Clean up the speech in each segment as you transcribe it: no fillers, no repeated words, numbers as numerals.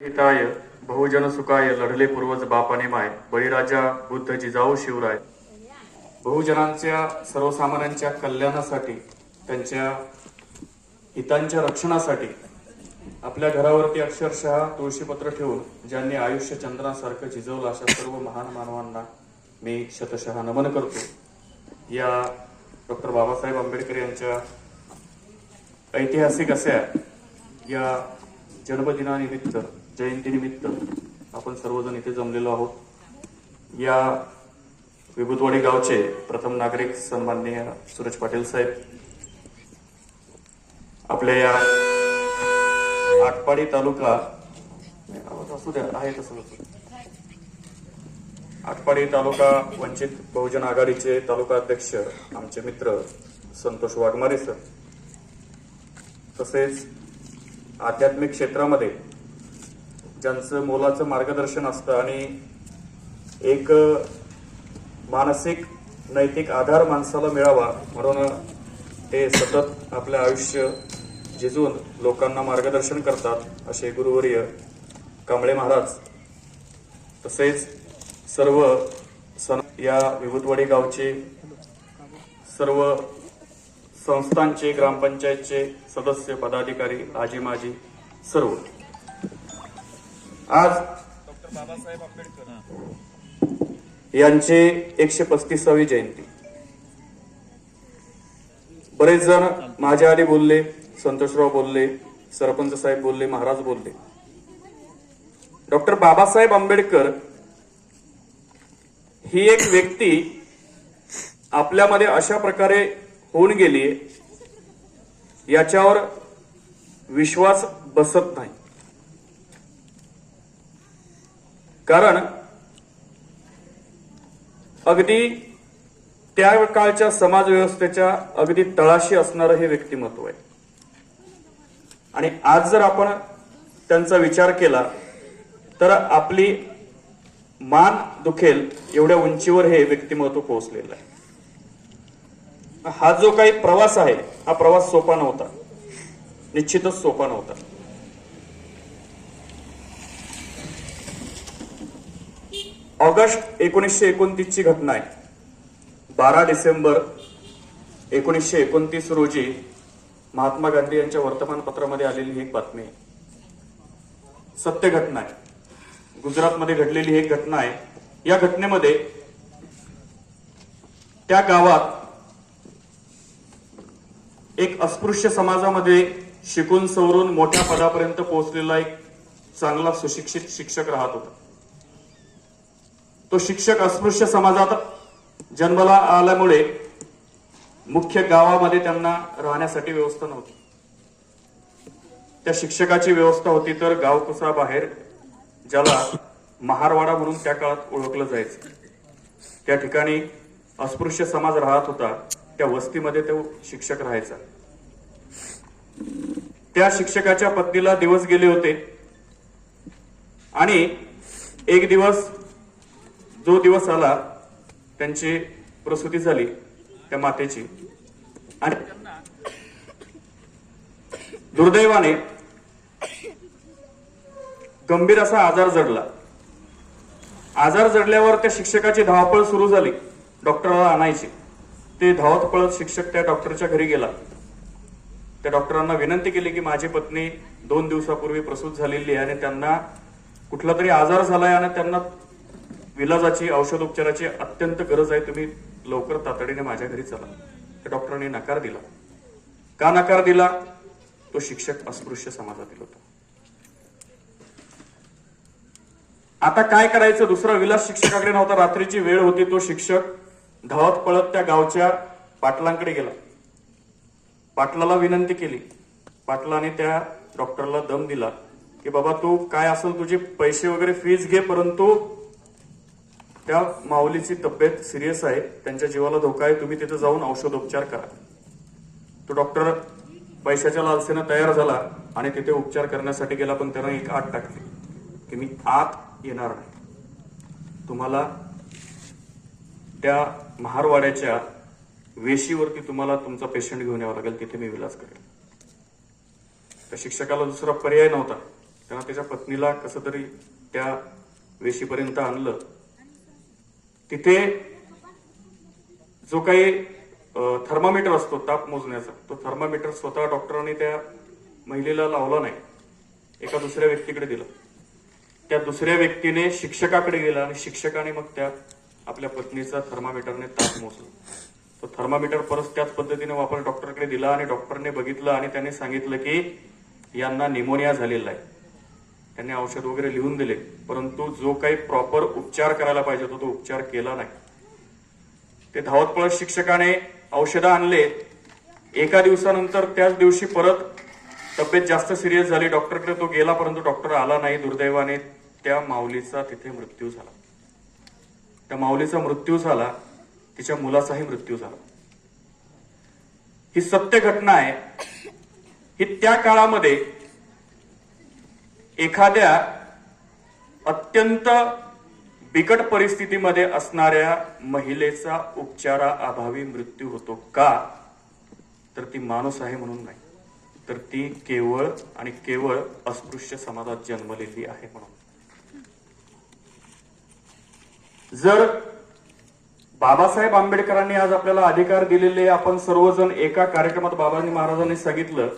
हिताय बहुजन सुखाय लढले पूर्वज बापाने माय बळीराजा बुद्ध जिजाऊ शिवराय. बहुजनांच्या सर्वसामान्यांच्या कल्याणासाठी त्यांच्या हितांच्या रक्षणासाठी आपल्या घरावरती अक्षरशः तुळशीपत्र ठेवून ज्यांनी आयुष्य चंद्रासारखं झिजवलं अशा सर्व महान मानवांना मी शतशः नमन करतो. या डॉक्टर बाबासाहेब आंबेडकर यांच्या ऐतिहासिक अशा या जन्मदिनानिमित्त जयंतीनिमित्त आपण सर्वजण इथे जमलेलो आहोत. या विभूतवाडी गावचे प्रथम नागरिक सन्माननीय सूरज पाटील साहेब, आपल्या या आटपाडी तालुका असू द्या आहे तसं आटपाडी तालुका वंचित बहुजन आघाडीचे तालुका अध्यक्ष आमचे मित्र संतोष वाघमारे सर, तसेच आध्यात्मिक क्षेत्रामध्ये ज्यांचं मोलाचं मार्गदर्शन असतं आणि एक मानसिक नैतिक आधार माणसाला मिळावा म्हणून ते सतत आपलं आयुष्य झिजून लोकांना मार्गदर्शन करतात असे गुरुवर्य कांबळे महाराज, तसेच सर्व या विभूतवाडी गावचे सर्व संस्थांचे ग्रामपंचायतचे सदस्य पदाधिकारी आजी माजी सर्व. आज डॉक्टर बाबासाहेब आंबेडकर यांचे 135वी जयंती. बरेच जण माझ्या आधी बोलले, संतोषराव बोलले, सरपंच साहेब बोलले, महाराज बोलले. डॉक्टर बाबासाहेब आंबेडकर ही एक व्यक्ती आपल्यामध्ये अशा प्रकारे होऊन गेली याच्यावर विश्वास बसत नाही. कारण अगदी त्या काळच्या समाज व्यवस्थेच्या अगदी तळाशी असणारं हे व्यक्तिमत्व आहे. आणि आज जर आपण त्यांचा विचार केला तर आपली मान दुखेल एवढ्या उंचीवर हे व्यक्तिमत्व पोहोचलेलं आहे. हा जो काही प्रवास आहे हा प्रवास सोपा नव्हता, निश्चितच सोपा नव्हता. ऑगस्ट 1929 ची घटना आहे. 12 डिसेंबर 1929 रोजी महात्मा गांधी यांच्या वर्तमानपत्रामध्ये आलेली ही एक बातमी आहे. सत्य घटना आहे. गुजरातमध्ये घडलेली ही एक घटना आहे. या घटनेमध्ये त्या गावात एक अस्पृश्य समाजामध्ये शिकून सवरून मोठ्या पदापर्यंत पोहोचलेला एक चांगला सुशिक्षित शिक्षक राहत होता. तो शिक्षक अस्पृश्य समाजात जन्माला आल्यामुळे मुख्य गावामध्ये त्यांना राहण्यासाठी व्यवस्था नव्हती. त्या शिक्षकाची व्यवस्था होती तर गावकुसा बाहेर, ज्याला महारवाडा म्हणून त्या काळात ओळखलं जायचं, त्या ठिकाणी अस्पृश्य समाज राहत होता. त्या वस्तीमध्ये तो शिक्षक राहायचा. त्या शिक्षकाच्या पत्नीला दिवस गेले होते आणि एक दिवस जो दिवस आला त्यांची प्रसूती झाली त्या मातेची आणि दुर्दैवाने गंभीर असा आजार जडला. आजार जडल्यावर त्या शिक्षकाची धावपळ सुरू झाली डॉक्टरला आणायची. ते धावत पळत शिक्षक त्या डॉक्टरच्या घरी गेला. त्या डॉक्टरांना विनंती केली की माझी पत्नी 2 दिवसापूर्वी प्रसूत झालेली आहे आणि त्यांना कुठला तरी आजार झालाय आणि त्यांना विलाजाची औषधोपचाराची अत्यंत गरज आहे, तुम्ही लवकर तातडीने माझ्या घरी चला. त्या डॉक्टरांनी नकार दिला. का नकार दिला? तो शिक्षक अस्पृश्य समाजातील होता. आता काय करायचं, दुसरा विलास शिक्षकाकडे नव्हता. रात्रीची वेळ होती. तो शिक्षक धावत पळत त्या गावच्या पाटलांकडे गेला. पाटलाला विनंती केली. पाटलाने त्या डॉक्टरला दम दिला की बाबा तू काय असेल तुझे पैसे वगैरे फीज घे, परंतु त्या माऊलीची तब्येत सिरियस आहे, त्यांच्या जीवाला धोका आहे, तुम्ही तिथे जाऊन औषधोपचार करा. तो डॉक्टर पैशाच्या लालसेनं तयार झाला आणि तिथे उपचार करण्यासाठी गेला. पण त्यानं एक आत टाकली की मी आत येणार नाही, तुम्हाला त्या महारवाड्याच्या वेशीवरती तुम्हाला तुमचा पेशंट घेऊन यावं लागेल, तिथे मी विलास करेल. त्या शिक्षकाला दुसरा पर्याय नव्हता. त्यांना त्याच्या पत्नीला कसं तरी त्या वेशीपर्यंत आणलं. तिथे जो काही थर्मामीटर असतो ताप मोजण्याचा, तो थर्मामीटर स्वतः डॉक्टरांनी त्या महिलेला लावला नाही, एका दुसऱ्या व्यक्तीकडे दिला. त्या दुसऱ्या व्यक्तीने शिक्षकाकडे गेला आणि शिक्षकाने मग त्या आपल्या पत्नीचा थर्मामीटरने ताप मोजला. तो थर्मामीटर परत त्याच पद्धतीने वापर डॉक्टरकडे दिला आणि डॉक्टरने बघितलं आणि त्यांनी सांगितलं की यांना निमोनिया झालेला आहे. त्यांनी औषध वगैरे लिहून दिले, परंतु जो काही प्रॉपर उपचार करायला पाहिजे होता तो उपचार केला नाही. ते धावत पळत शिक्षकाने औषधं आणले. एका दिवसानंतर त्याच दिवशी परत तब्येत जास्त सिरियस झाली, डॉक्टरकडे तो गेला, परंतु डॉक्टर आला नाही. दुर्दैवाने त्या माऊलीचा तिथे मृत्यू झाला. त्या माऊलीचा मृत्यू झाला, तिच्या मुलाचाही मृत्यू झाला. ही सत्य घटना आहे. ही त्या काळामध्ये एखाद्या अत्यंत बिकट परिस्थितीमध्ये असणाऱ्या महिलेचा उपचाराअभावी मृत्यू होतो का? तर ती माणूस आहे म्हणून नाही, तर ती केवळ आणि केवळ अस्पृश्य समाजात जन्मलेली आहे म्हणून. जर बाबासाहेब आंबेडकरांनी आज आपल्याला अधिकार दिलेले, आपण सर्वजण एका कार्यक्रमात बाबाजी महाराजांनी सांगितलं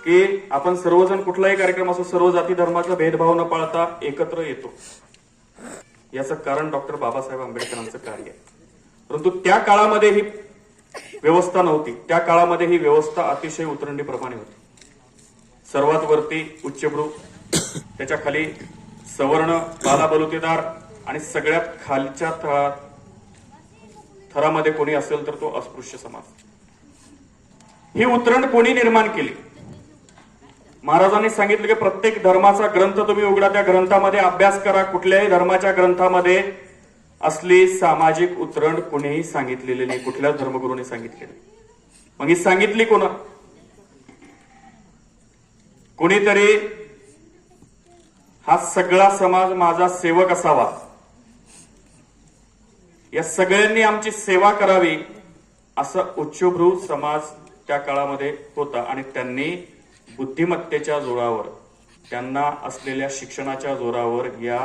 की आपण सर्वजण कुठलाही कार्यक्रम असो सर्व जाती धर्माचा भेदभाव न पाळता एकत्र येतो. याचं कारण डॉक्टर बाबासाहेब आंबेडकरांचं कार्य आहे. परंतु त्या काळामध्ये ही व्यवस्था नव्हती. त्या काळामध्ये ही व्यवस्था अतिशय उतरंडीप्रमाणे होती. सर्वात वरती उच्चभ्रू, त्याच्या खाली सवर्ण, बालाबलुतेदार आणि सगळ्यात खालच्या थरामध्ये कोणी असेल तर तो अस्पृश्य समाज. ही उतरंड कोणी निर्माण केली? महाराजांनी सांगितलं की प्रत्येक धर्माचा ग्रंथ तुम्ही उघडा, त्या ग्रंथामध्ये अभ्यास करा. कुठल्याही धर्माच्या ग्रंथामध्ये असली सामाजिक उतरंड कोणीही सांगितलेली नाही, कुठल्याच धर्मगुरूने सांगितलेली. मग ही सांगितली कोणा? कोणीतरी हा सगळा समाज माझा सेवक असावा, या सगळ्यांनी आमची सेवा करावी, असा उच्चभ्रू समाज त्या काळामध्ये होता. आणि त्यांनी बुद्धिमत्तेच्या जोरावर, त्यांना असलेल्या शिक्षणाच्या जोरावर या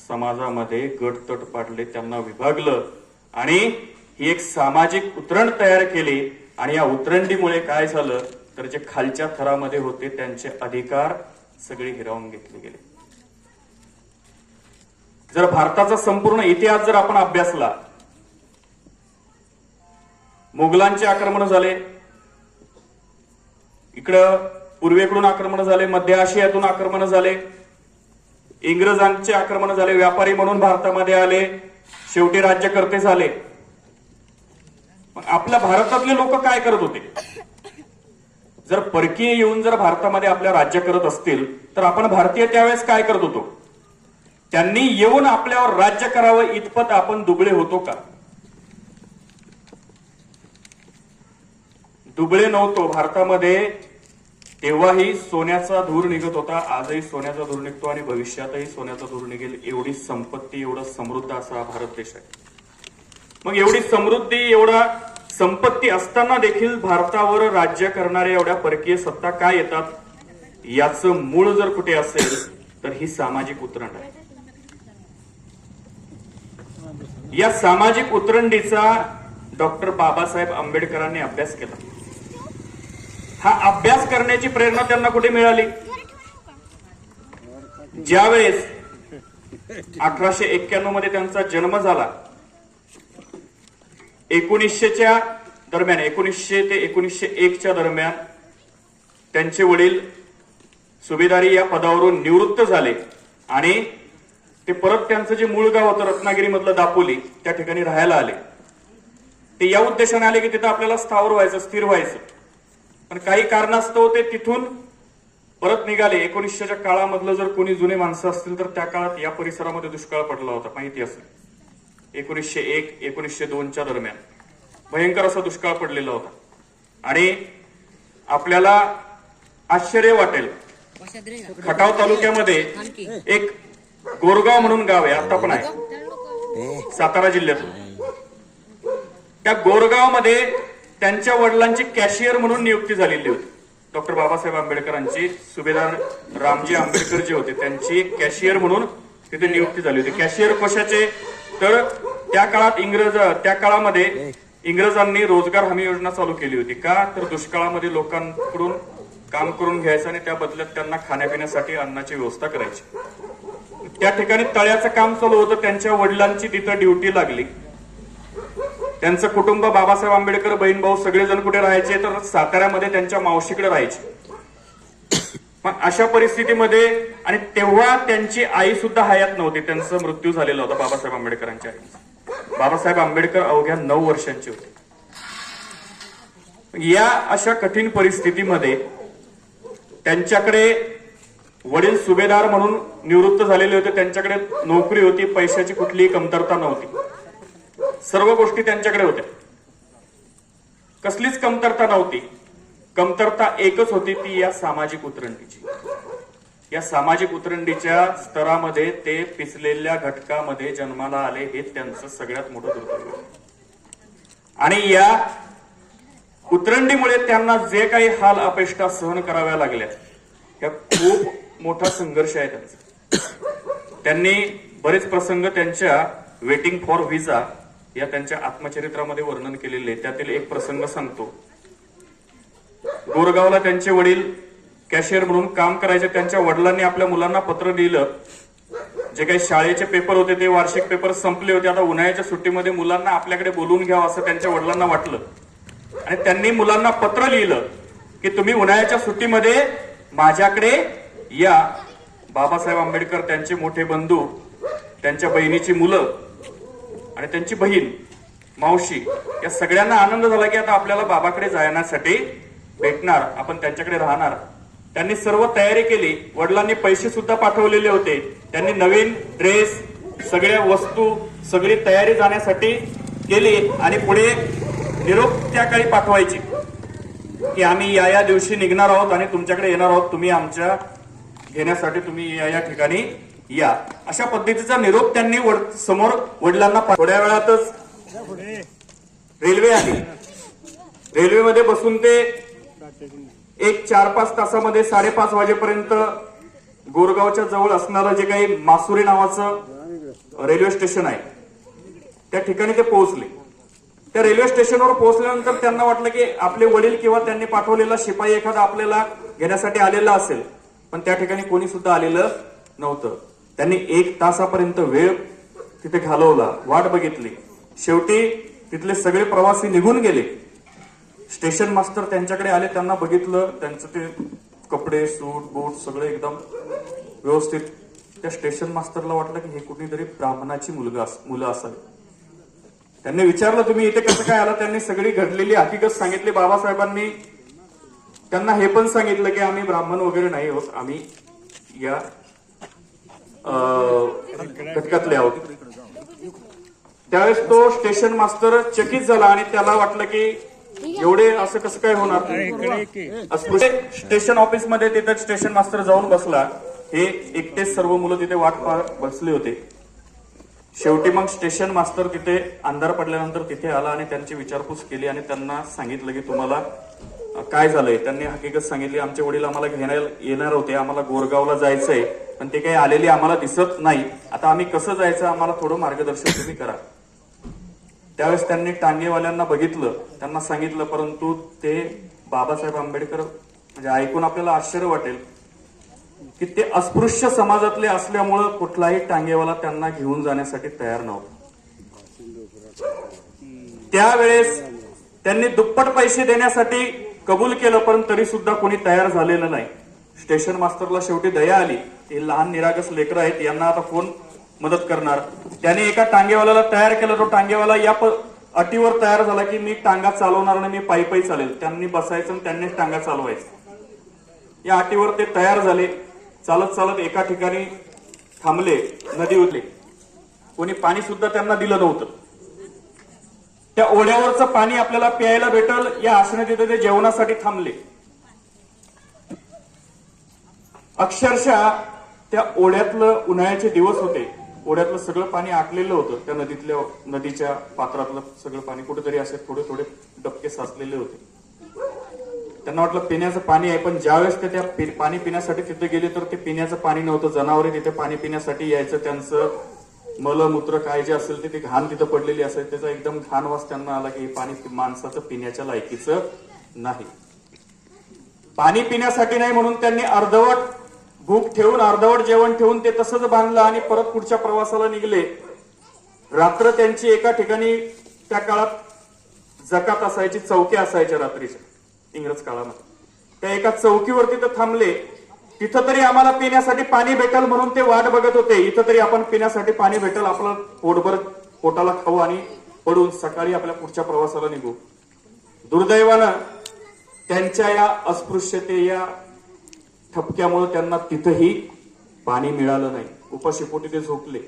समाजामध्ये गटतट पाडले, त्यांना विभागलं आणि ही एक सामाजिक उतरंड तयार केली. आणि या उतरंडीमुळे काय झालं तर जे खालच्या थरामध्ये होते त्यांचे अधिकार सगळे हिरावून घेतले गेले. जर भारताचा संपूर्ण इतिहास जर आपण अभ्यासला, मोगलांचे आक्रमण झाले, इकडं पूर्वेकडून आक्रमण झाले, मध्य आशियातून आक्रमण झाले, इंग्रजांचे आक्रमण झाले, व्यापारी म्हणून भारतामध्ये आले, शेवटी राज्यकर्ते झाले. मग आपल्या भारतातले लोक काय करत होते? जर परकीय येऊन जर भारतामध्ये आपल्या राज्य करत असतील तर आपण भारतीय त्यावेळेस काय करत होतो? त्यांनी येऊन आपल्यावर राज्य करावं इतपत आपण दुबळे होतो का? दुबळे नव्हतो. भारतामध्ये तेव्हाही सोन्याचा धूर निघत होता, आजही सोन्याचा धूर निघतो आणि भविष्यातही सोन्याचा धूर निघेल. एवढी संपत्ती, एवढा समृद्ध असा भारत देश आहे. मग एवढी समृद्धी, एवढा संपत्ती असताना देखील भारतावर राज्य करणाऱ्या एवढ्या परकीय सत्ता काय येतात? याचं मूळ जर कुठे असेल तर ही सामाजिक उतरंड आहे. या सामाजिक उतरंडीचा डॉक्टर बाबासाहेब आंबेडकरांनी अभ्यास केला. हा अभ्यास करण्याची प्रेरणा त्यांना कुठे मिळाली? ज्यावेळेस 1891 मध्ये त्यांचा जन्म झाला, 1900च्या दरम्यान, 1900 ते 1901च्या दरम्यान त्यांचे वडील सुभेदारी या पदावरून निवृत्त झाले आणि ते परत त्यांचं जे मूळ गाव होतं रत्नागिरी मधलं दापोली, त्या ठिकाणी राहायला आले. ते या उद्देशाने आले की तिथं आपल्याला स्थावर व्हायचं, स्थिर व्हायचं. पण काही कारणास्तव ते तिथून परत निघाले. 1900च्या काळामधलं जर कोणी जुने माणसं असतील तर त्या काळात या परिसरामध्ये दुष्काळ पडला होता, माहिती असेल. 1901, 1902च्या दरम्यान भयंकर असा दुष्काळ पडलेला होता. आणि आपल्याला आश्चर्य वाटेल, खटाव तालुक्यामध्ये एक गोरगाव म्हणून गाव आहे, आता पण आहे, सातारा जिल्ह्यातून. त्या गोरगाव मध्ये त्यांच्या वडिलांची कॅशियर म्हणून नियुक्ती झालेली होती. डॉक्टर बाबासाहेब आंबेडकरांची सुभेदार रामजी आंबेडकर जे होते त्यांची कॅशियर म्हणून तिथे नियुक्ती झाली होती. कॅशियर कशाचे? तर त्या काळामध्ये इंग्रजांनी रोजगार हमी योजना चालू केली होती. का? तर दुष्काळामध्ये लोकांकडून काम करून घ्यायचं आणि त्या बदल्यात त्यांना खाण्यापिण्यासाठी अन्नाची व्यवस्था करायची. त्या ठिकाणी तळ्याचं काम चालू होतं. त्यांच्या वडिलांची तिथं ड्युटी लागली. त्यांचं कुटुंब बाबासाहेब आंबेडकर बहीण भाऊ सगळेजण कुठे राहायचे? तर साताऱ्यामध्ये त्यांच्या मावशीकडे राहायचे. पण अशा परिस्थितीमध्ये आणि तेव्हा त्यांची आई सुद्धा हयात नव्हती. त्यांचा मृत्यू झालेला होता बाबासाहेब आंबेडकरांच्या आईचा. बाबासाहेब आंबेडकर अवघ्या 9 वर्षांचे होते. या अशा कठीण परिस्थितीमध्ये त्यांच्याकडे वडील सुभेदार म्हणून निवृत्त झालेले होते. त्यांच्याकडे नोकरी होती, पैशाची कुठलीही कमतरता नव्हती. सर्व गोष्टी त्यांच्याकडे होत्या, कसलीच कमतरता नव्हती. कमतरता एकच होती, ती या सामाजिक उतरंडीची. या सामाजिक उतरंडीच्या स्तरामध्ये ते पिचलेल्या घटकामध्ये जन्माला आले, हे त्यांचं सगळ्यात मोठं दुर्दैव. आणि या उतरंडीमुळे त्यांना जे काही हाल अपेष्टा सहन कराव्या लागल्या, या खूप मोठा संघर्ष आहे त्यांचा. त्यांनी बरेच प्रसंग त्यांच्या वेटिंग फॉर व्हिसा या त्यांच्या आत्मचरित्रामध्ये वर्णन केलेले. त्यातील एक प्रसंग सांगतो. गोरगावला त्यांचे वडील कॅशियर म्हणून काम करायचे. त्यांच्या वडिलांनी आपल्या मुलांना पत्र लिहिलं. जे काही शाळेचे पेपर होते ते वार्षिक पेपर संपले होते. आता उन्हाळ्याच्या सुट्टीमध्ये मुलांना आपल्याकडे बोलवून घ्यावं असं त्यांच्या वडिलांना वाटलं आणि त्यांनी मुलांना पत्र लिहिलं की तुम्ही उन्हाळ्याच्या सुट्टीमध्ये माझ्याकडे या. बाबासाहेब आंबेडकर, त्यांचे मोठे बंधू, त्यांच्या बहिणीची मुलं आणि त्यांची बहीण, मावशी, या सगळ्यांना आनंद झाला की आता आपल्याला बाबाकडे जाण्यासाठी भेटणार, आपण त्यांच्याकडे राहणार. त्यांनी सर्व तयारी केली. वडिलांनी पैसे सुद्धा पाठवलेले होते. त्यांनी नवीन ड्रेस, सगळ्या वस्तू, सगळी तयारी जाण्यासाठी केली आणि पुढे निरोप त्या काळी पाठवायची की आम्ही या दिवशी निघणार आहोत आणि तुमच्याकडे येणार आहोत, तुम्ही आमच्या घेण्यासाठी तुम्ही या ठिकाणी या. अशा पद्धतीचा निरोप त्यांनी समोर वडिलांना. थोड्या वेळातच रेल्वे आली. रेल्वेमध्ये बसून ते एक 4-5 तासामध्ये 5:30 वाजेपर्यंत गोरगावच्या जवळ असणारं जे काही मासुरी नावाचं रेल्वे स्टेशन आहे त्या ठिकाणी ते पोहोचले. त्या रेल्वे स्टेशनवर पोहोचल्यानंतर त्यांना वाटलं की आपले वडील किंवा त्यांनी पाठवलेला शिपाई एखादा आपल्याला घेण्यासाठी आलेला असेल, पण त्या ठिकाणी कोणी सुद्धा आलेलं नव्हतं. त्यांनी 1 तासापर्यंत वेळ तिथे घालवला, वाट बघितली. शेवटी तिथले सगळे प्रवासी निघून गेले. स्टेशन मास्टर त्यांच्याकडे आले, त्यांना बघितलं, त्यांचं ते कपडे, सूट बूट सगळे एकदम व्यवस्थित. त्या स्टेशन मास्टरला वाटलं की हे कुठेतरी ब्राह्मणाची मुलं असावी. त्यांनी विचारलं तुम्ही इथे कसं काय आला? त्यांनी सगळी घडलेली हकीकत सांगितली. बाबासाहेबांनी त्यांना हे पण सांगितलं की आम्ही ब्राह्मण वगैरे नाही आहोत, आम्ही या घटकातले आहोत. त्यावेळेस तो स्टेशन मास्टर चकित झाला आणि त्याला वाटलं की एवढे असं कसं काय होणार. स्टेशन ऑफिस मध्ये तिथे स्टेशन मास्टर जाऊन बसला. हे एकटेच सर्व मुलं तिथे वाट पाहत बसले होते. शेवटी मग स्टेशन मास्टर तिथे अंधार पडल्यानंतर तिथे आला आणि त्यांची विचारपूस केली आणि त्यांना सांगितलं की तुम्हाला काय झालंय. त्यांनी हकीकत सांगितली. आमचे वडील आम्हाला घेण्याला येणार होते, आम्हाला गोरगावला जायचंय, पण ते काही आलेली आम्हाला दिसत नाही. आता आम्ही कसं जायचं, आम्हाला थोडं मार्गदर्शन तुम्ही करा. त्यावेळेस त्यांनी टांगेवाल्यांना बघितलं, त्यांना सांगितलं, परंतु ते बाबासाहेब आंबेडकर म्हणजे ऐकून आपल्याला आश्चर्य वाटेल की ते अस्पृश्य समाजातले असल्यामुळं कुठलाही टांगेवाला त्यांना घेऊन जाण्यासाठी तयार नव्हता. त्यावेळेस त्यांनी दुप्पट पैसे देण्यासाठी कबूल केलं, पण तरी सुद्धा कोणी तयार झालेलं नाही. स्टेशन मास्टरला शेवटी दया आली. हे लहान निरागस लेकरं आहेत, यांना आता कोण मदत करणार. त्याने एका टांगेवाल्याला तयार केलं. तो टांगेवाला या अटीवर तयार झाला की मी टांगा चालवणार आणि मी पायी चालेल. त्यांनी बसायचं आणि त्यांनीच टांगा चालवायचं. या अटीवर ते तयार झाले. चालत चालत एका ठिकाणी थांबले. नदी उतरली. कोणी पाणी सुद्धा त्यांना दिलं नव्हतं. त्या ओढ्यावरचं पाणी आपल्याला प्यायला भेटल या आशेने तिथे ते जेवणासाठी थांबले. अक्षरशः त्या ओढ्यातलं उन्हाळ्याचे दिवस होते. ओढ्यातलं सगळं पाणी आटलेलं होतं. त्या नदीच्या पात्रातलं सगळं पाणी कुठेतरी असे थोडे थोडे डबके साचलेले होते. त्यांना वाटलं पिण्याचं पाणी आहे, पण ज्यावेळेस ते त्या पाणी पिण्यासाठी तिथे गेले तर ते पिण्याचं पाणी नव्हतं. जनावरे तिथे पाणी पिण्यासाठी यायचं, त्यांचं मलमूत्र काय जे असेल ते घाण तिथं पडलेली असेल, त्याचा एकदम घाण वास त्यांना आला की हे पाणी माणसाचं पिण्याच्या लायकीचं नाही. पाणी पिण्यासाठी नाही म्हणून त्यांनी अर्धवट भूक ठेवून, अर्धवट जेवण ठेवून ते तसंच बांधलं आणि परत पुढच्या प्रवासाला निघले. रात्र त्यांची एका ठिकाणी, त्या काळात जकात असायची, चौक्या असायच्या रात्रीच्या इंग्रज काळामध्ये, त्या एका चौकीवरती तर थांबले. तिथं तरी आम्हाला पिण्यासाठी पाणी भेटेल म्हणून ते वाट बघत होते. इथं तरी आपण पिण्यासाठी पाणी भेटेल, आपलं पोटभर पोटाला खाऊ आणि पडून सकाळी आपल्या पुढच्या प्रवासाला निघू. दुर्दैवानं त्यांच्या या अस्पृश्यते, या ठपक्यामुळे त्यांना तिथंही पाणी मिळालं नाही. उपाशीपोटी ते झोपले.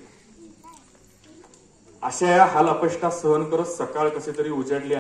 अशा या हाल अपेष्टा सहन करत सकाळ कशी तरी उजाडली.